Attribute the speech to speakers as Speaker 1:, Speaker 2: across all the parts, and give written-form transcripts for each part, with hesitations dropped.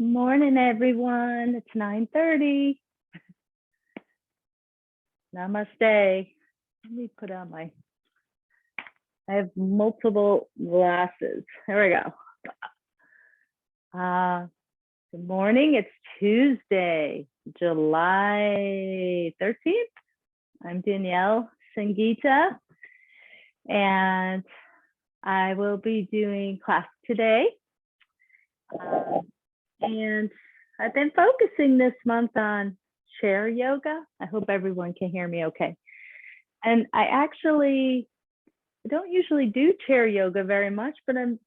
Speaker 1: Morning, everyone. It's 9:30. Namaste. Let me put on I have multiple glasses. There we go. Good morning. It's Tuesday, July 13th. I'm Danielle Sangeeta, and I will be doing class today. And I've been focusing this month on chair yoga. I hope everyone can hear me okay. And I don't usually do chair yoga very much, but I'm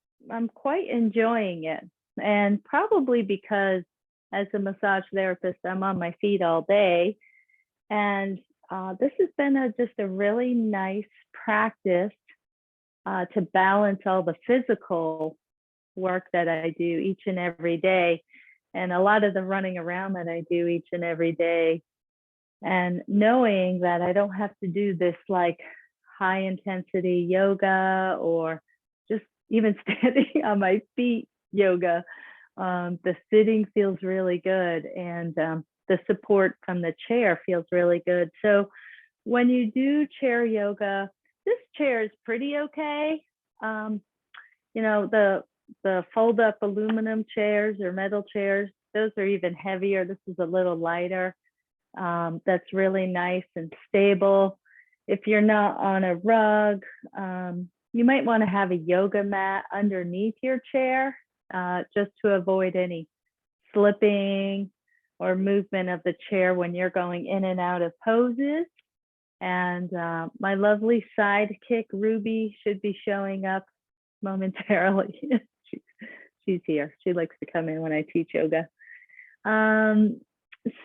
Speaker 1: quite enjoying it. And probably because as a massage therapist, I'm on my feet all day. And this has been just a really nice practice to balance all the physical work that I do each and every day, and a lot of the running around that I do each and every day, and knowing that I don't have to do this like high intensity yoga or just even standing on my feet yoga. The sitting feels really good, and the support from the chair feels really good. So when you do chair yoga, this chair is pretty okay. The fold up aluminum chairs or metal chairs, those are even heavier. This is a little lighter. That's really nice and stable. If you're not on a rug, you might want to have a yoga mat underneath your chair, just to avoid any slipping or movement of the chair when you're going in and out of poses. And my lovely sidekick, Ruby, should be showing up momentarily. She's here. She likes to come in when I teach yoga.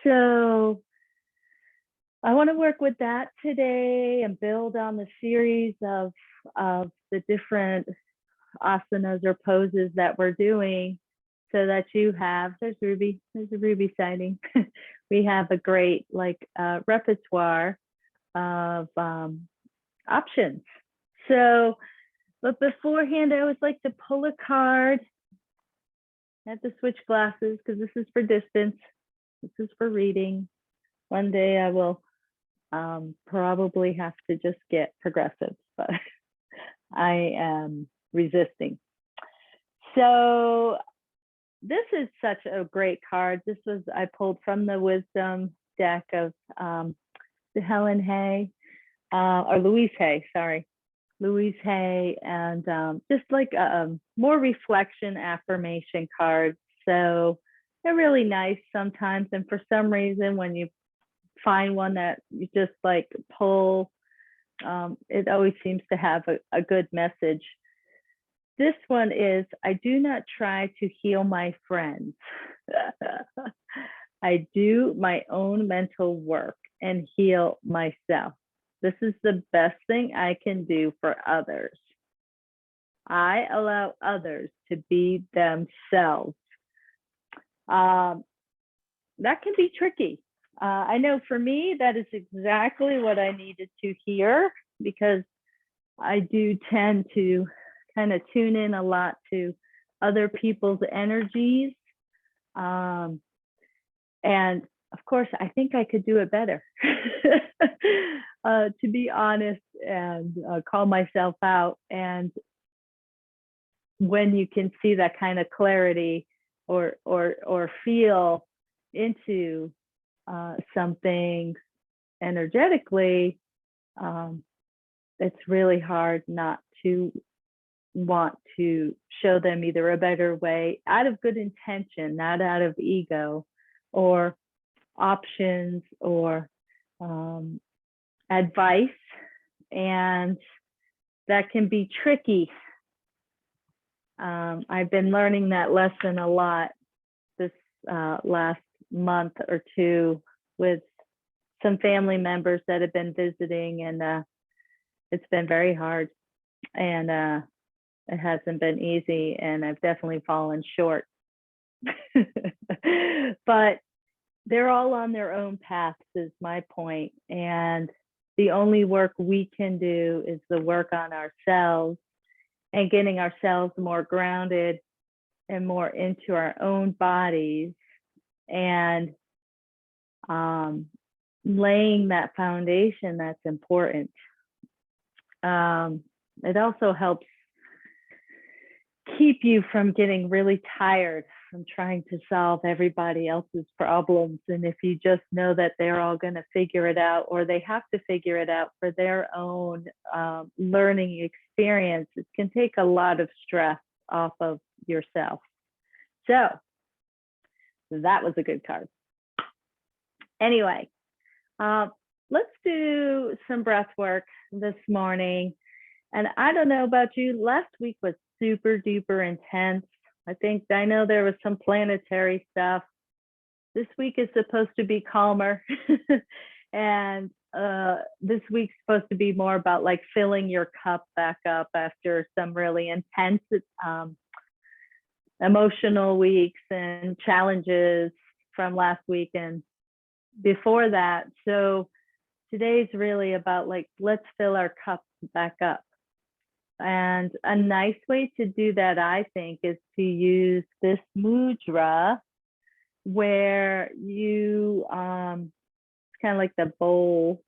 Speaker 1: So I want to work with that today and build on the series of the different asanas or poses that we're doing, so that you have, there's a Ruby sighting. We have a great repertoire of options. So, but beforehand, I always like to pull a card. I have to switch glasses because this is for distance. This is for reading. One day I will probably have to just get progressive, but I am resisting. So this is such a great card. I pulled from the wisdom deck of Helen Hay, or Louise Hay, sorry. Louise Hay, and just like more reflection affirmation cards. So they're really nice sometimes. And for some reason, when you find one that you just like pull, it always seems to have a good message. This one is, I do not try to heal my friends. I do my own mental work and heal myself. This is the best thing I can do for others. I allow others to be themselves. That can be tricky. I know for me, that is exactly what I needed to hear, because I do tend to kind of tune in a lot to other people's energies. And of course, I think I could do it better, to be honest, and call myself out. And when you can see that kind of clarity or feel into something energetically, it's really hard not to want to show them either a better way out of good intention, not out of ego, or options, or advice. And that can be tricky. I've been learning that lesson a lot this last month or two with some family members that have been visiting, and it's been very hard, and it hasn't been easy, and I've definitely fallen short. But they're all on their own paths, is my point. And the only work we can do is the work on ourselves and getting ourselves more grounded and more into our own bodies, and laying that foundation that's important. It also helps keep you from getting really tired from trying to solve everybody else's problems. And if you just know that they're all going to figure it out, or they have to figure it out for their own learning experience, it can take a lot of stress off of yourself. So that was a good card. Anyway, let's do some breath work this morning. And I don't know about you, last week was super duper intense. I know there was some planetary stuff. This week is supposed to be calmer. And this week's supposed to be more about like filling your cup back up after some really intense emotional weeks and challenges from last week and before that. So today's really about like, let's fill our cup back up. And a nice way to do that, I think, is to use this mudra where you, it's kind of like the bowl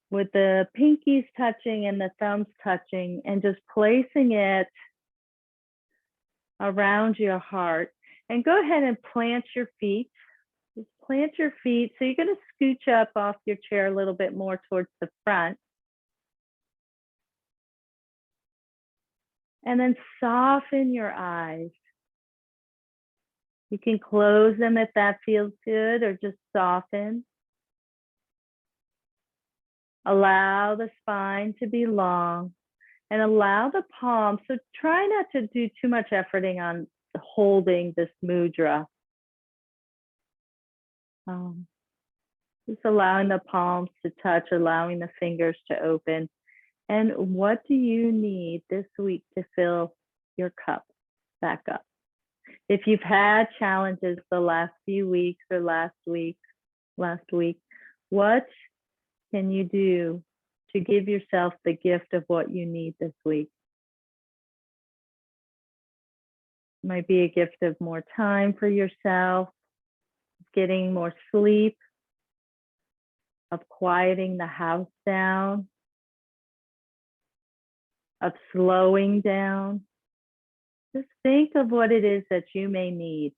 Speaker 1: with the pinkies touching and the thumbs touching, and just placing it around your heart. And go ahead and plant your feet. Just plant your feet. So you're going to scooch up off your chair a little bit more towards the front. And then soften your eyes. You can close them if that feels good, or just soften. Allow the spine to be long, and allow the palms. So try not to do too much efforting on holding this mudra. Just allowing the palms to touch, allowing the fingers to open. And what do you need this week to fill your cup back up? If you've had challenges the last few weeks or last week, what can you do to give yourself the gift of what you need this week? It might be a gift of more time for yourself, getting more sleep, of quieting the house down, of slowing down. Just think of what it is that you may need.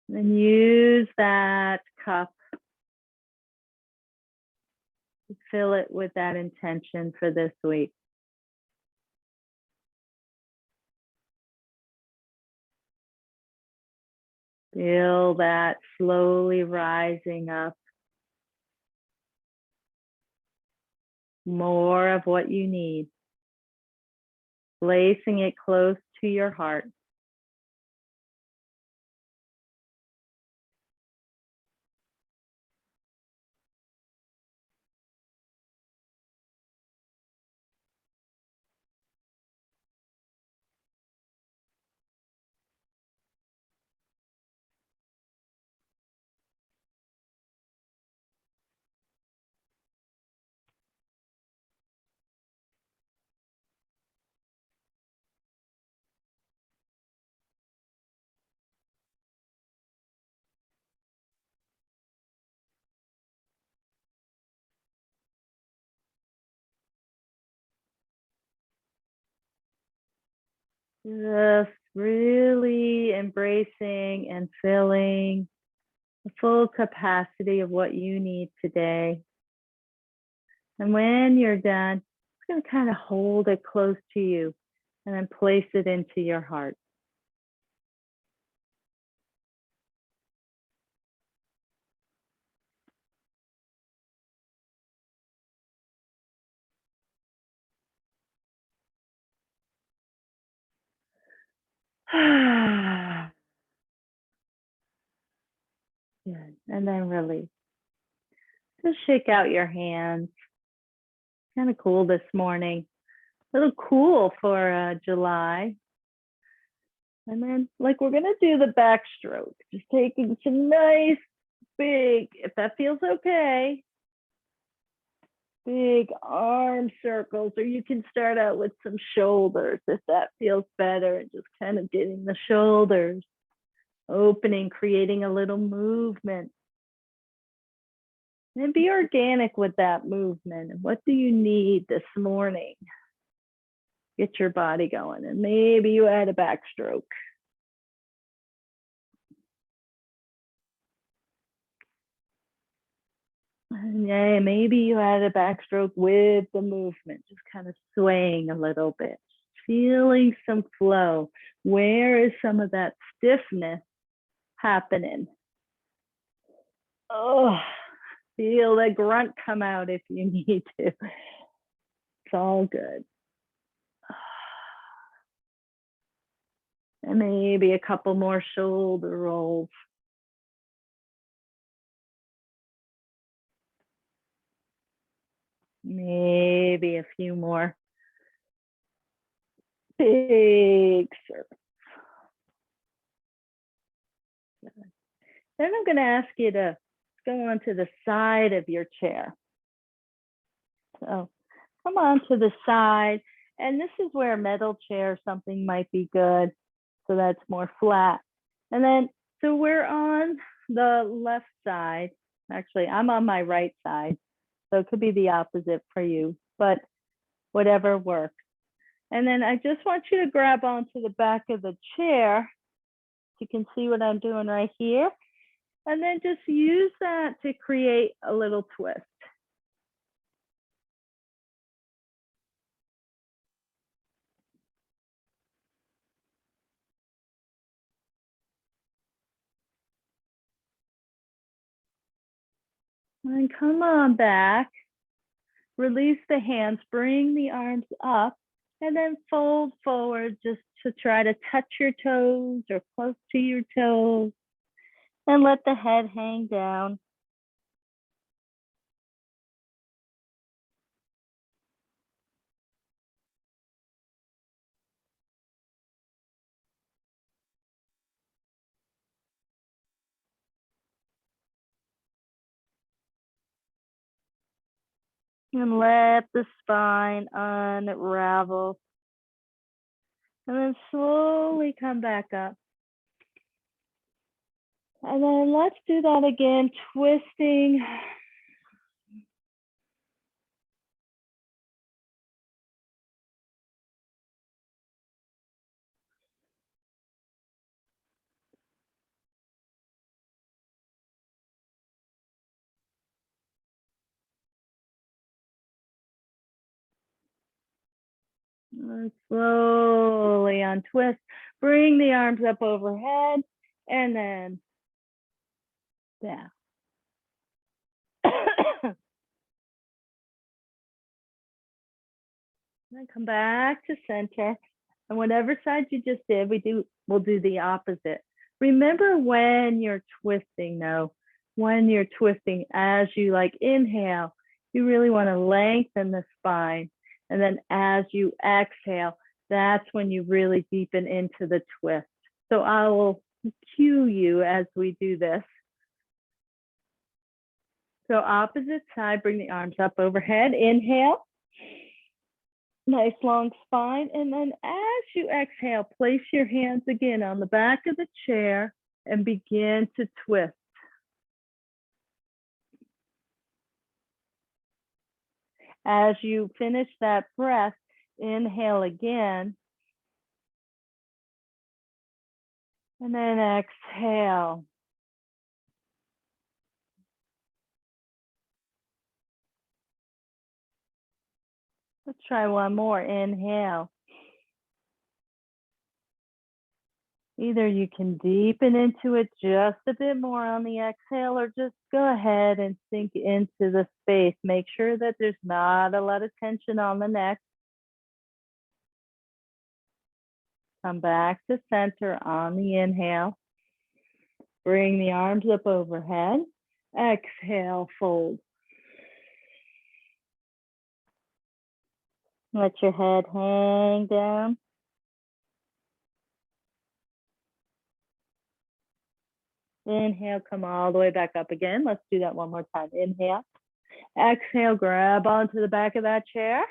Speaker 1: And use that cup to fill it with that intention for this week. Feel that slowly rising up. More of what you need. Placing it close to your heart. Just really embracing and filling the full capacity of what you need today. And when you're done, just going to kind of hold it close to you and then place it into your heart. Good. And then release. Just shake out your hands. Kind of cool this morning. A little cool for July. And then, like, we're going to do the backstroke. Just taking some nice, big, if that feels okay, big arm circles, or you can start out with some shoulders if that feels better, and just kind of getting the shoulders opening, creating a little movement. And be organic with that movement. And what do you need this morning? Get your body going. And maybe you add a backstroke. And yeah, maybe you add a backstroke with the movement, just kind of swaying a little bit, feeling some flow. Where is some of that stiffness happening? Oh, feel the grunt come out if you need to. It's all good. And maybe a couple more shoulder rolls. Maybe a few more big circles. Then I'm going to ask you to go onto the side of your chair. So come on to the side. And this is where a metal chair or something might be good. So that's more flat. And then, so we're on the left side. Actually, I'm on my right side. So it could be the opposite for you, but whatever works. And then I just want you to grab onto the back of the chair. You can see what I'm doing right here. And then just use that to create a little twist. And come on back. Release the hands, bring the arms up, and then fold forward just to try to touch your toes or close to your toes. And let the head hang down. And let the spine unravel. And then slowly come back up. And then let's do that again, twisting. And slowly untwist. Bring the arms up overhead and then down. Then come back to center. And whatever side you just did, we'll do the opposite. Remember when you're twisting though, when you're twisting as you like inhale, you really want to lengthen the spine. And then as you exhale, that's when you really deepen into the twist. So I will cue you as we do this. So opposite side, bring the arms up overhead, inhale. Nice long spine. And then as you exhale, place your hands again on the back of the chair and begin to twist. As you finish that breath, inhale again. And then exhale. Let's try one more. Inhale. Either you can deepen into it just a bit more on the exhale, or just go ahead and sink into the space. Make sure that there's not a lot of tension on the neck. Come back to center on the inhale. Bring the arms up overhead. Exhale, fold. Let your head hang down. Inhale, come all the way back up again. Let's do that one more time. Inhale. Exhale, grab onto the back of that chair.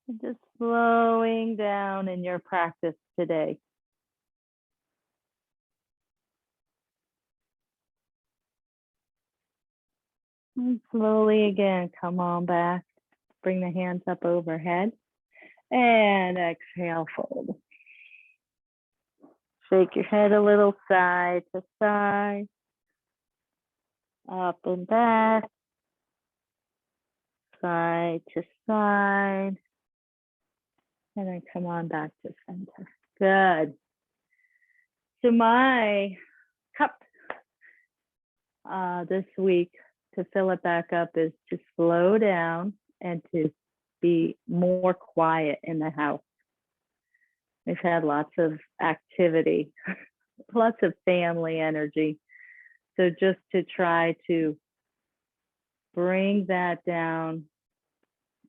Speaker 1: And just slowing down in your practice today. And slowly again, come on back. Bring the hands up overhead. And exhale, fold. Shake your head a little side to side. Up and back. Side to side. And then come on back to center. Good. So my cup this week to fill it back up is to slow down and to be more quiet in the house. We've had lots of activity, lots of family energy. So just to try to bring that down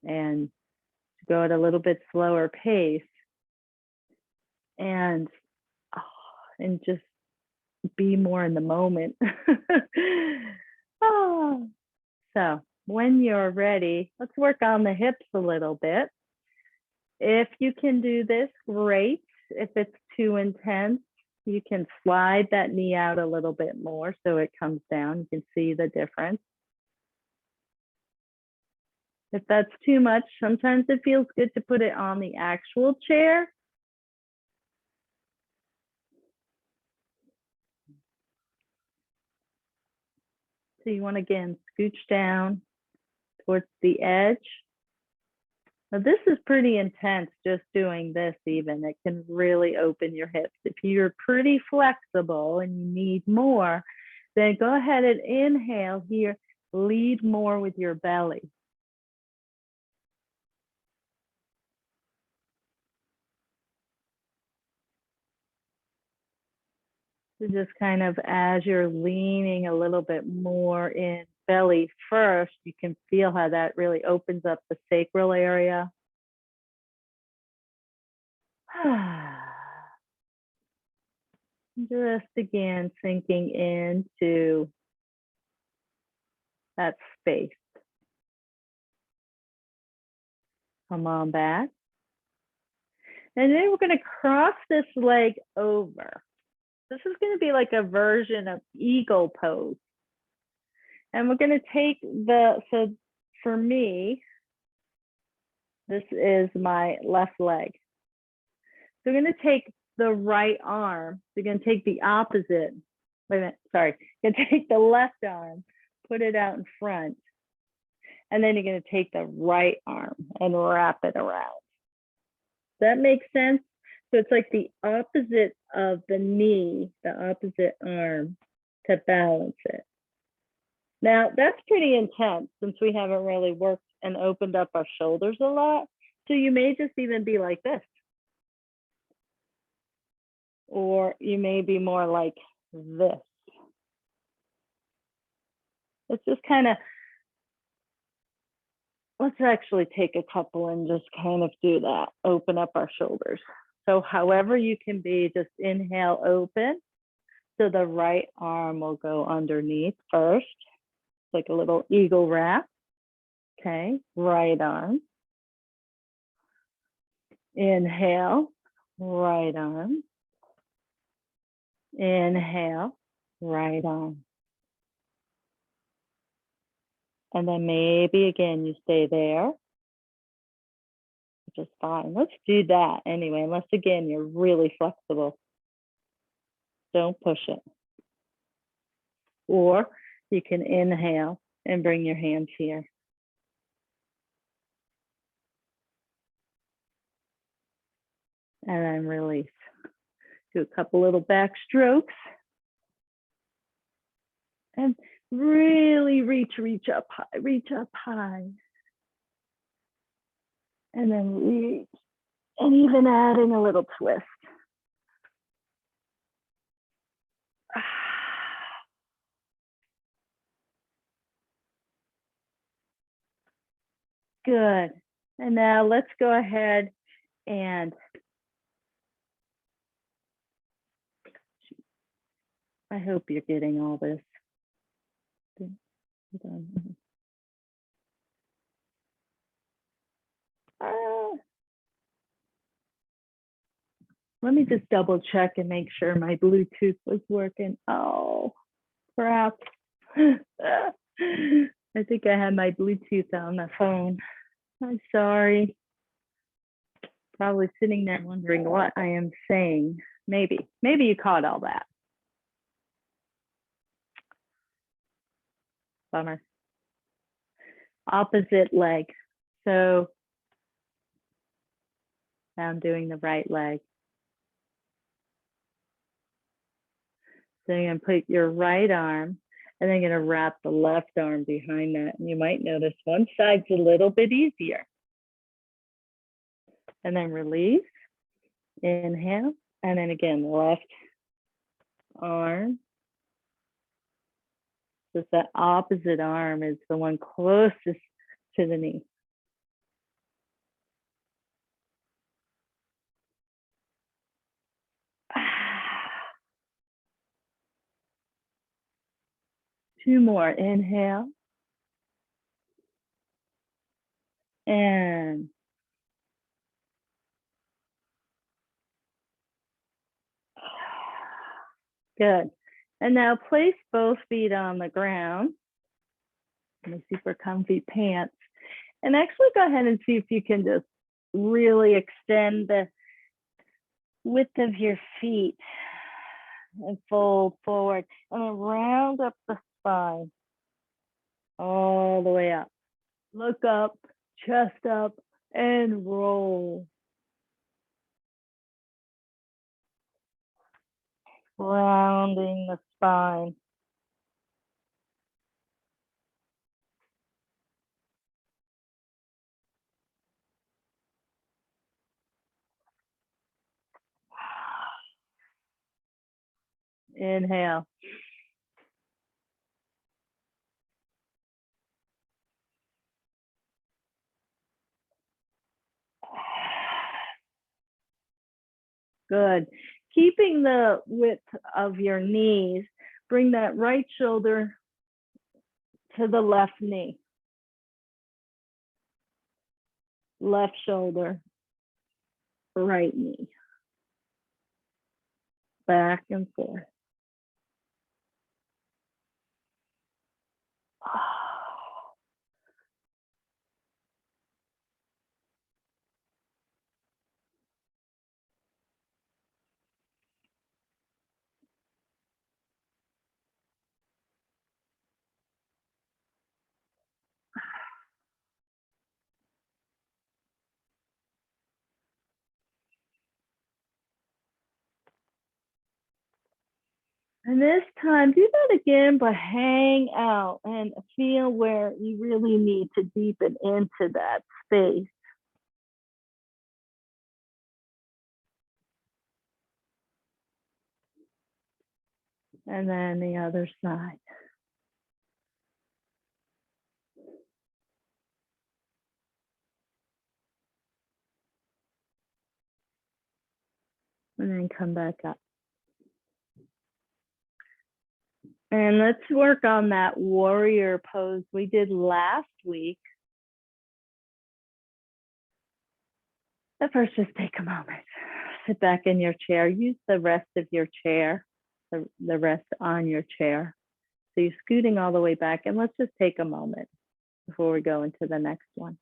Speaker 1: and go at a little bit slower pace and just be more in the moment. Oh. So when you're ready, let's work on the hips a little bit. If you can do this, great. If it's too intense, you can slide that knee out a little bit more so it comes down. You can see the difference. If that's too much, sometimes it feels good to put it on the actual chair. So you want to, again, scooch down towards the edge. Now this is pretty intense, just doing this even. It can really open your hips. If you're pretty flexible and you need more, then go ahead and inhale here. Lead more with your belly. So just kind of as you're leaning a little bit more in belly first, you can feel how that really opens up the sacral area. Just again, sinking into that space. Come on back. And then we're going to cross this leg over. This is going to be like a version of eagle pose. And we're going to take so for me, this is my left leg. So we're going to take the right arm. So you're going to take the opposite. Wait a minute, sorry. You're going to take the left arm, put it out in front. And then you're going to take the right arm and wrap it around. Does that make sense? So it's like the opposite of the knee, the opposite arm to balance it. Now that's pretty intense since we haven't really worked and opened up our shoulders a lot. So you may just even be like this. Or you may be more like this. It's just kind of, let's actually take a couple and just kind of do that. Open up our shoulders. So however you can be, just inhale, open. So the right arm will go underneath first, like a little eagle wrap. Okay, right arm. Inhale, right arm. Inhale, right arm. And then maybe again, you stay there. Which is fine. Let's do that anyway, unless again, you're really flexible. Don't push it. Or you can inhale and bring your hands here. And then release. Do a couple little back strokes. And really reach up high, reach up high. And then reach, and even adding a little twist. Good. And now let's go ahead and I hope you're getting all this. Let me just double check and make sure my Bluetooth was working. Oh, crap. I think I had my Bluetooth on the phone. I'm sorry. Probably sitting there wondering what I am saying. Maybe you caught all that. Bummer. Opposite leg. So now I'm doing the right leg. So you're going to put your right arm and then you're going to wrap the left arm behind that. And you might notice one side's a little bit easier. And then release, inhale, and then again, left arm. Just that opposite arm is the one closest to the knee. Two more, inhale. And good. And now place both feet on the ground. My super comfy pants. And actually go ahead and see if you can just really extend the width of your feet and fold forward and then round up the spine all the way up. Look up, chest up, and roll. Rounding the spine. Inhale. Good. Keeping the width of your knees, bring that right shoulder to the left knee. Left shoulder, right knee. Back and forth. And this time, do that again, but hang out and feel where you really need to deepen into that space. And then the other side. And then come back up. And let's work on that warrior pose we did last week. But first, just take a moment. Sit back in your chair. Use the rest of your chair, the rest on your chair. So you're scooting all the way back. And let's just take a moment before we go into the next one.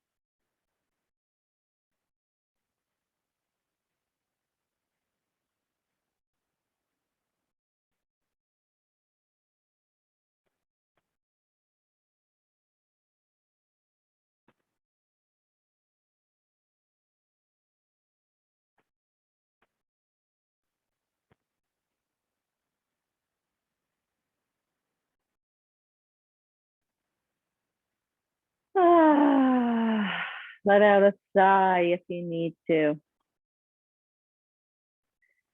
Speaker 1: Let out a sigh if you need to.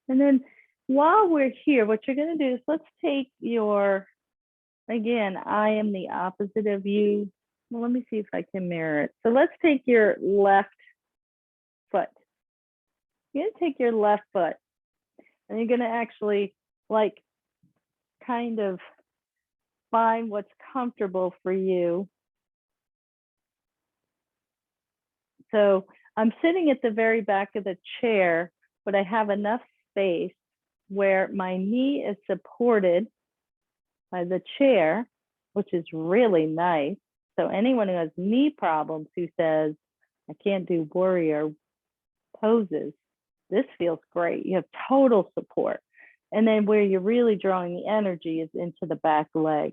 Speaker 1: And then while we're here, what you're going to do is let's take your, again, I am the opposite of you. Well, let me see if I can mirror it. So let's take your left foot. You're gonna take your left foot and you're gonna actually like kind of find what's comfortable for you. So I'm sitting at the very back of the chair, but I have enough space where my knee is supported by the chair, which is really nice. So anyone who has knee problems who says, I can't do warrior poses, this feels great. You have total support. And then where you're really drawing the energy is into the back leg.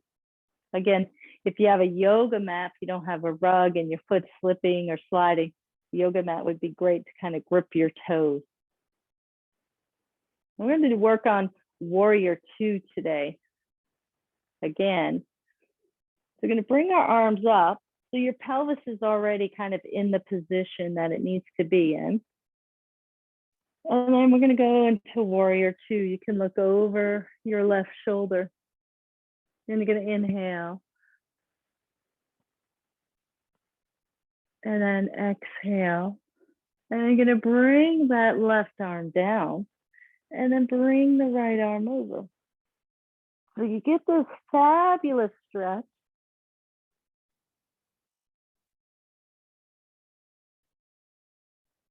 Speaker 1: Again, if you have a yoga mat, if you don't have a rug and your foot's slipping or sliding, the yoga mat would be great to kind of grip your toes. We're going to work on warrior 2 today. Again, we're going to bring our arms up. So your pelvis is already kind of in the position that it needs to be in. And then we're going to go into warrior 2. You can look over your left shoulder. And you're going to inhale. And then exhale. And you're going to bring that left arm down. And then bring the right arm over. So you get this fabulous stretch.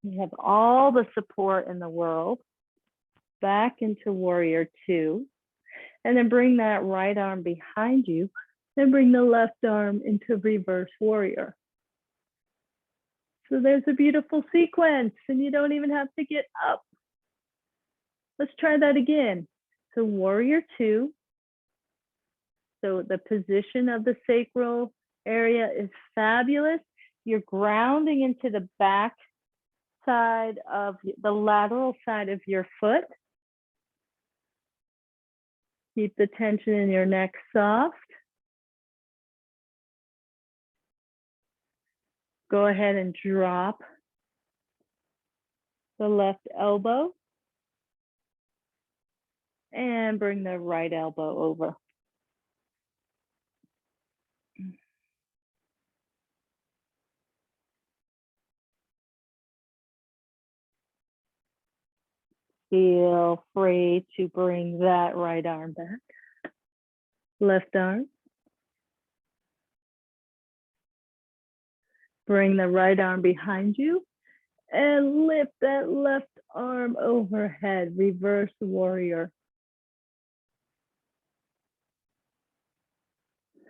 Speaker 1: You have all the support in the world. Back into warrior 2. And then bring that right arm behind you. Then bring the left arm into reverse warrior. So there's a beautiful sequence, and you don't even have to get up. Let's try that again. So warrior 2. So the position of the sacral area is fabulous. You're grounding into the back side of the lateral side of your foot. Keep the tension in your neck soft. Go ahead and drop the left elbow and bring the right elbow over. Feel free to bring that right arm back. Left arm. Bring the right arm behind you and lift that left arm overhead, reverse warrior.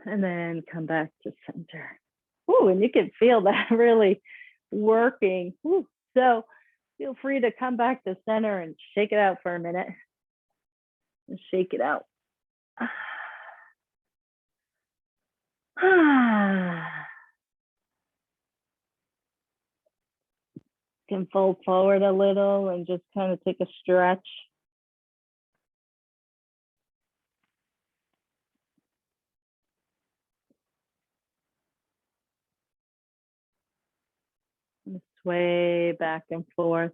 Speaker 1: And then come back to center. Ooh, and you can feel that really working. Ooh. So feel free to come back to center and shake it out for a minute. And shake it out. Can fold forward a little and just kind of take a stretch. And sway back and forth.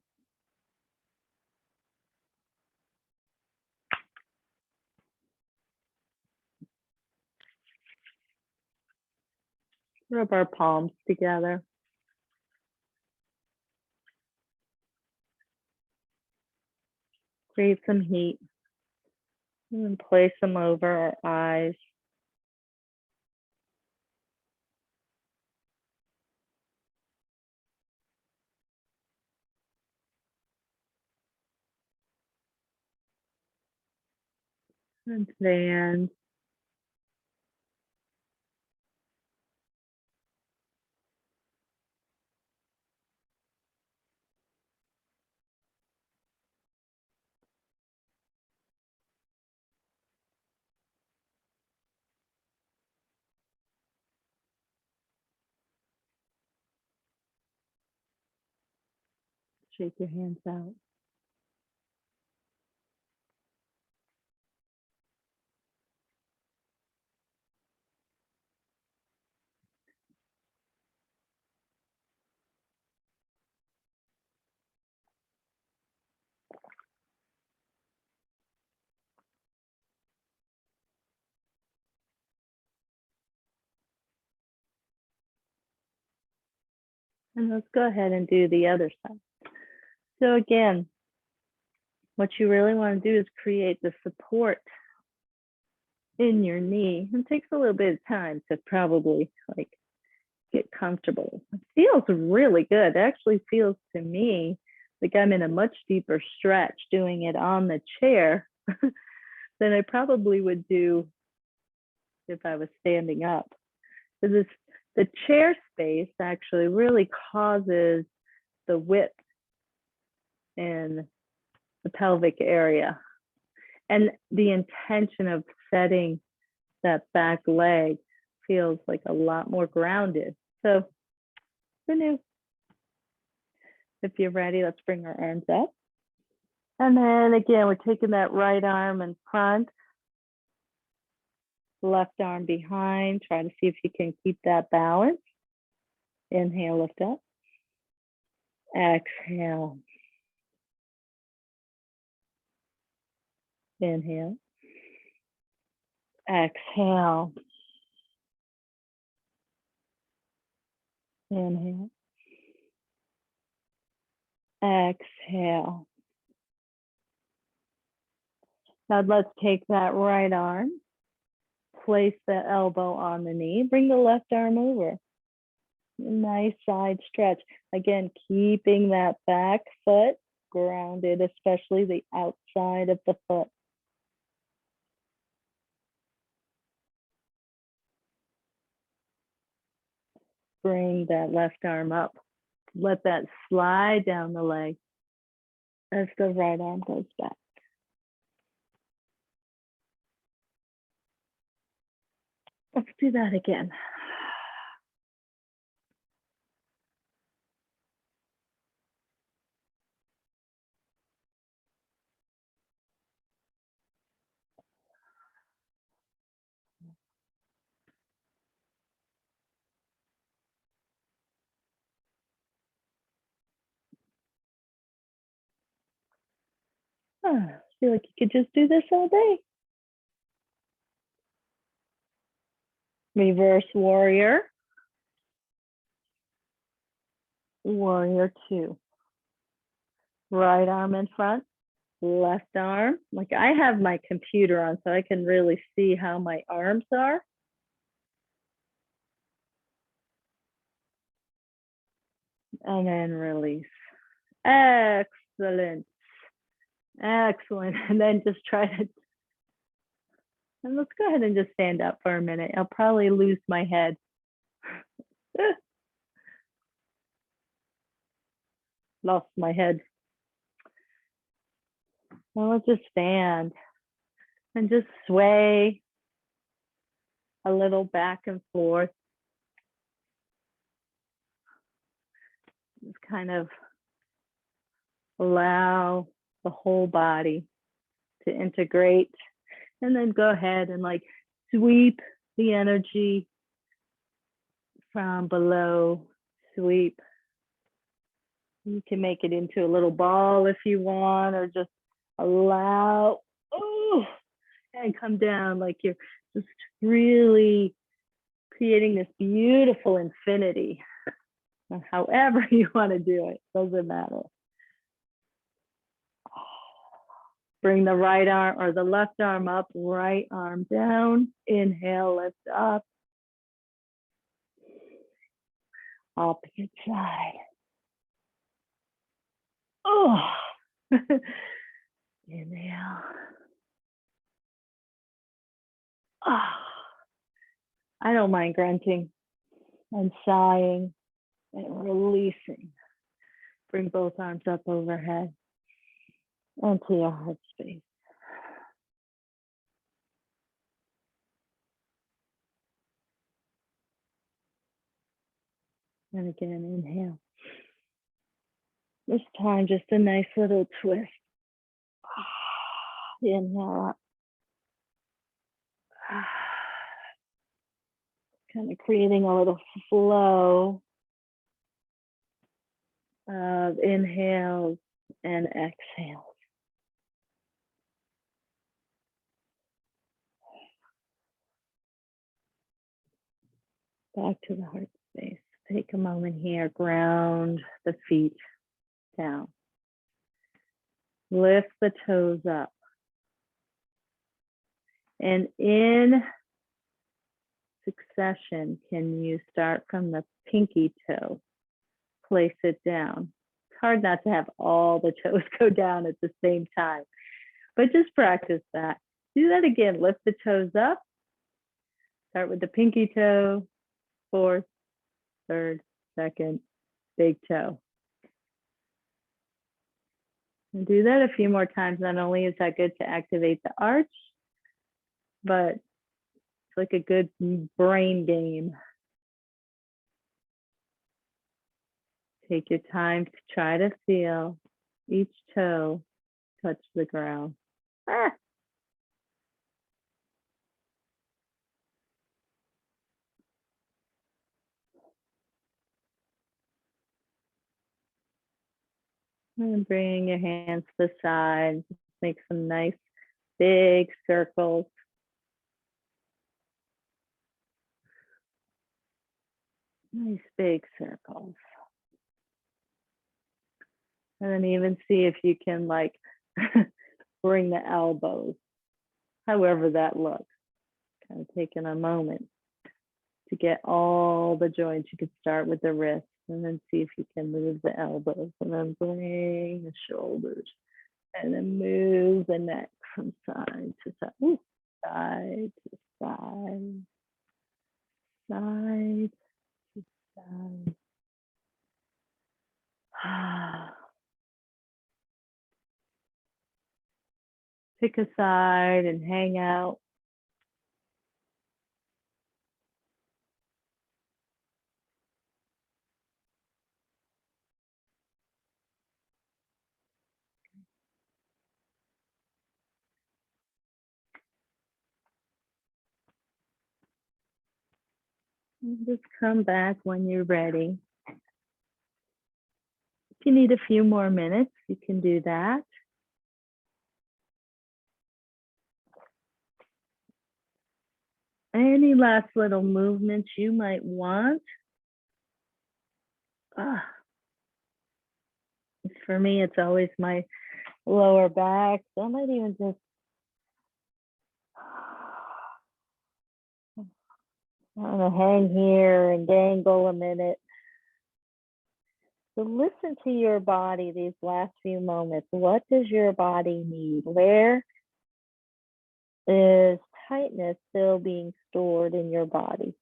Speaker 1: Rub our palms together. Create some heat. And then place them over our eyes. And then shake your hands out. And let's go ahead and do the other side. So again, what you really want to do is create the support in your knee. It takes a little bit of time to probably like get comfortable. It feels really good. It actually feels to me like I'm in a much deeper stretch doing it on the chair than I probably would do if I was standing up. Because the chair space actually really causes the width in the pelvic area. And the intention of setting that back leg feels like a lot more grounded. So, who knew? If you're ready, let's bring our arms up. And then again, we're taking that right arm in front, left arm behind. Try to see if you can keep that balance. Inhale, lift up. Exhale. Inhale. Exhale. Inhale. Exhale. Now let's take that right arm, place the elbow on the knee, bring the left arm over. Nice side stretch. Again, keeping that back foot grounded, especially the outside of the foot. Bring that left arm up. Let that slide down the leg as the right arm goes back. Let's do that again. I feel like you could just do this all day. Reverse warrior. Warrior two. Right arm in front, left arm. Like I have my computer on so I can really see how my arms are. And then release. Excellent. Excellent. And then just try to, and let's go ahead and just stand up for a minute. I'll probably lose my head. Lost my head. Well, let's just stand and just sway a little back and forth. Just kind of allow the whole body to integrate, and then go ahead and like sweep the energy from below, sweep. You can make it into a little ball if you want, or just allow, oh, and come down like you're just really creating this beautiful infinity. However you want to do it, doesn't matter. Bring the right arm or the left arm up, right arm down. Inhale, lift up. Opposite side. Oh, inhale. Oh. I don't mind grunting and sighing and releasing. Bring both arms up overhead onto your heart space. And again, inhale. This time, just a nice little twist. Inhale up. Kind of creating a little flow of inhales and exhales. Back to the heart space. Take a moment here, ground the feet down. Lift the toes up. And in succession, can you start from the pinky toe? Place it down. It's hard not to have all the toes go down at the same time, but just practice that. Do that again. Lift the toes up. Start with the pinky toe, fourth, third, second, big toe. And do that a few more times. Not only is that good to activate the arch, but it's like a good brain game. Take your time to try to feel each toe touch the ground. Ah. And bringing your hands to the side, just make some nice big circles. Nice big circles. And then even see if you can like bring the elbows, however that looks. Kind of taking a moment to get all the joints. You could start with the wrists and then see if you can move the elbows and then bring the shoulders and then move the neck from side to side. Ooh, side to side, side to side. Pick a side and hang out. And just come back when you're ready. If you need a few more minutes, you can do that. Any last little movements you might want? For me, it's always my lower back. So I might even just hang here and dangle a minute. So listen to your body these last few moments. What does your body need? Where is tightness still being stored in your body?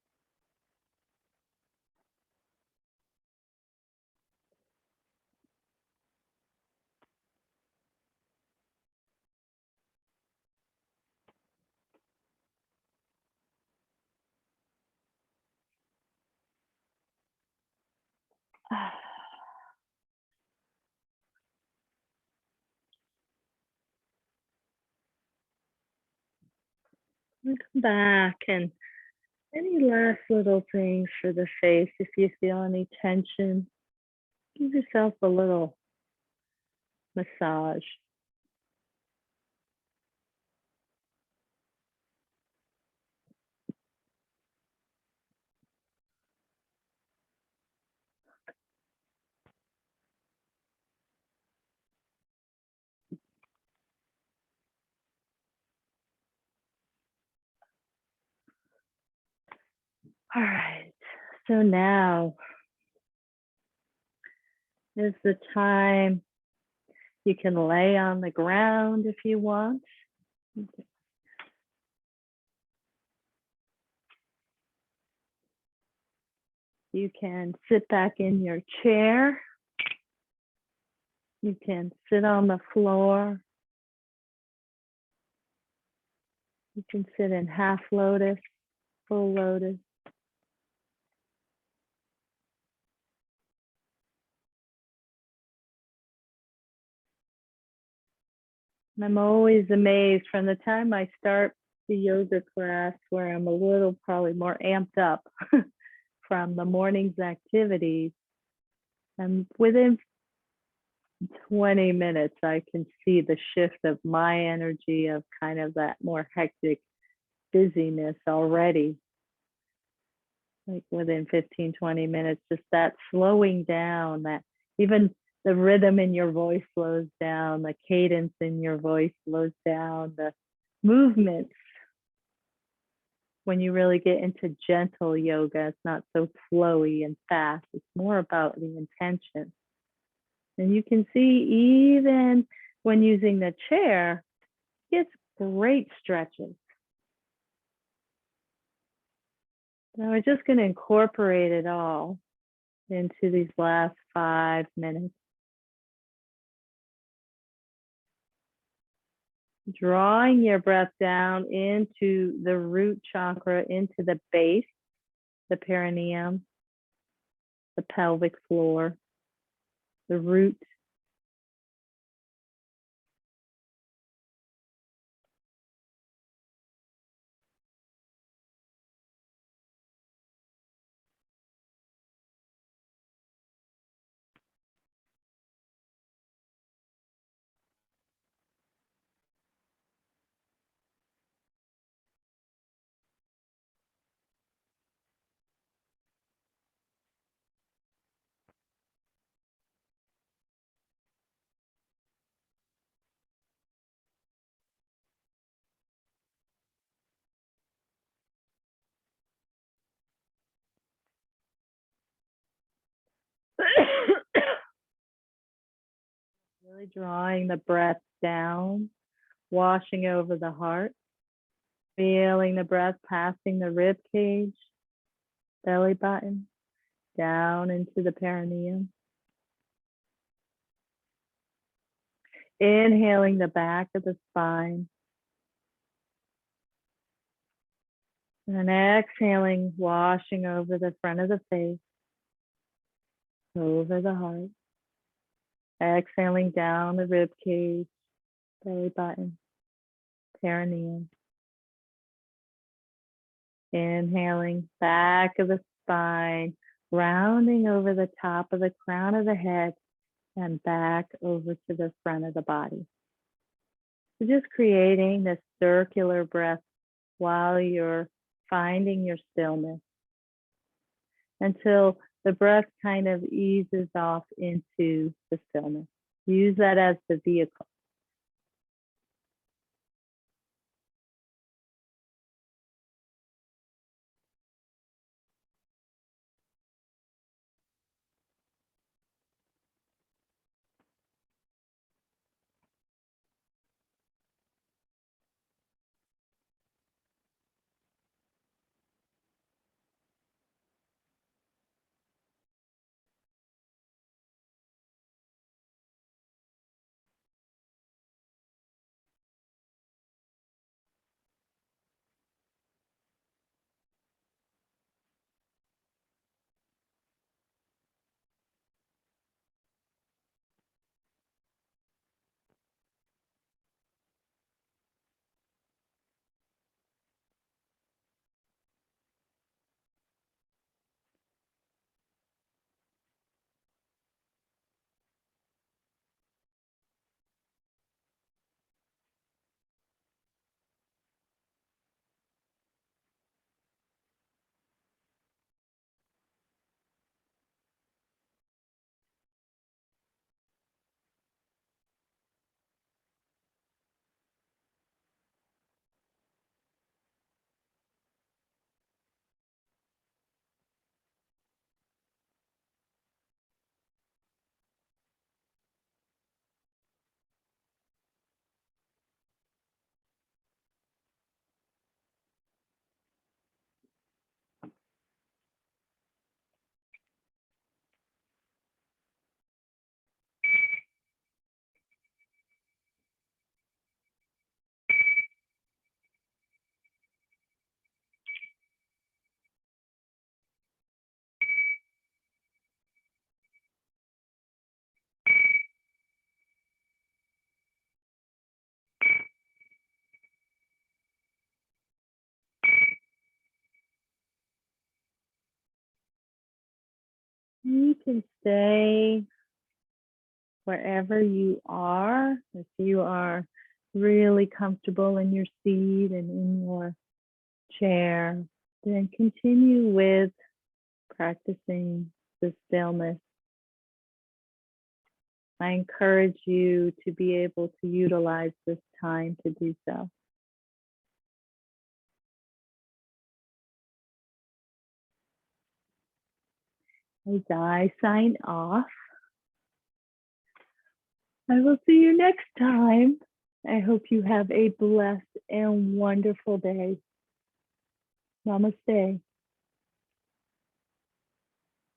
Speaker 1: Come back, and any last little things for the face. If you feel any tension, give yourself a little massage. All right, so now is the time. You can lay on the ground if you want. You can sit back in your chair. You can sit on the floor. You can sit in half lotus, full lotus. And I'm always amazed from the time I start the yoga class where I'm a little probably more amped up from the morning's activities. And within 20 minutes, I can see the shift of my energy of kind of that more hectic busyness already. like within 15, 20 minutes, just that slowing down, that even the rhythm in your voice slows down, the cadence in your voice slows down, the movements. When you really get into gentle yoga, it's not so flowy and fast. It's more about the intention. And you can see even when using the chair, it's great stretches. Now we're just going to incorporate it all into these last 5 minutes. Drawing your breath down into the root chakra, into the base, the perineum, the pelvic floor, the root. Really drawing the breath down, washing over the heart, feeling the breath passing the rib cage, belly button, down into the perineum. Inhaling the back of the spine. And exhaling, washing over the front of the face, over the heart. Exhaling down the rib cage, belly button, perineum. Inhaling, back of the spine, rounding over the top of the crown of the head and back over to the front of the body. So just creating this circular breath while you're finding your stillness until the breath kind of eases off into the stillness. Use that as the vehicle. You can stay wherever you are. If you are really comfortable in your seat and in your chair, then continue with practicing the stillness. I encourage you to be able to utilize this time to do so. As I sign off, I will see you next time. I hope you have a blessed and wonderful day. Namaste.